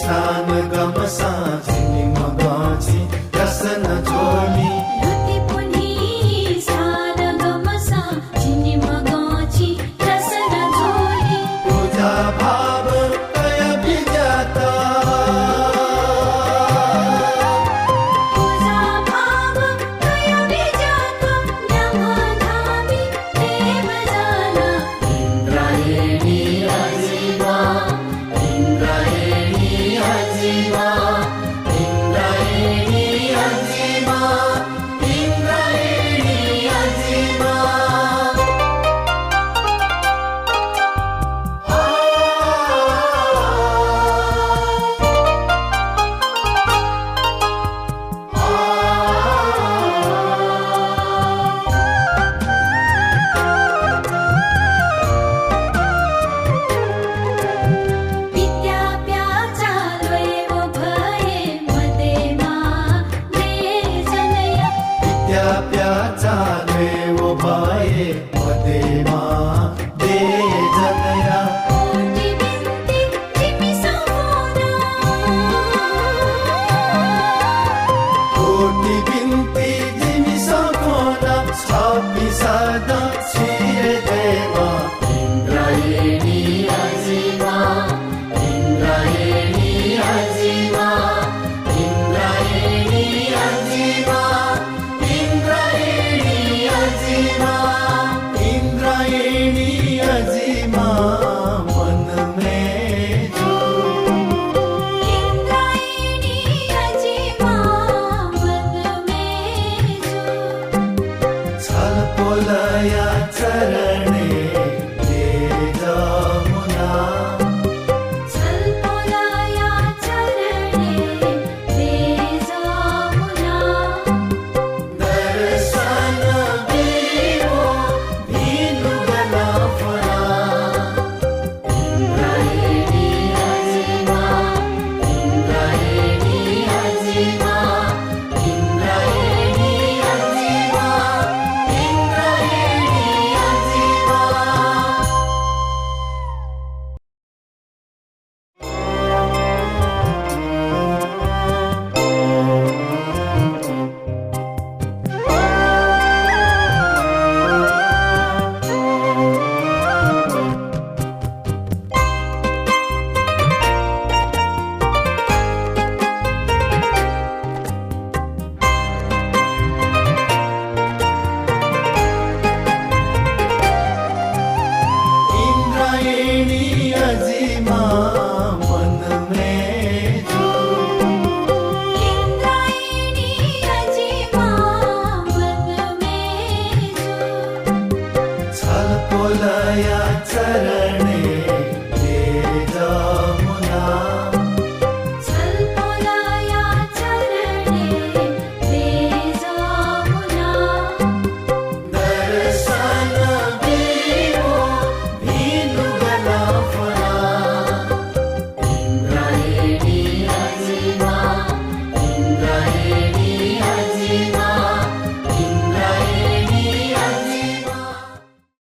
सान गमसा छिनी मगाची रसन झोली तुझा भाव कया भिजाता इंद्रायणी अजीवा इंद्रायणी अजीवा इंद्रायणी अजीवा इंद्रायणी अजीवा चाले वो भाये मदे मां दे जनया कोटि बिनती जिमी सकोना छापी सदा छिरे देवा इंद्रायणी अजीवा इंद्रायणी अजीवा इंद्रायणी अजीवा इंद्रायणी अजीमा मन में जो इंद्रायणी अजीमा मन में जो छल पोलया चरणे ले जमुना छल पोलया चरणे ले जमुना दर्शन देवो भीनु गला फला इंद्रायणी अजीमा इंद्रायणी अजीमा इंद्रायणी अजीमा इंद्रायणी अजीमा इंद्रायणी अजीमा मन में जो इंद्रायणी अजीमा मन में जो छल पोलया चरण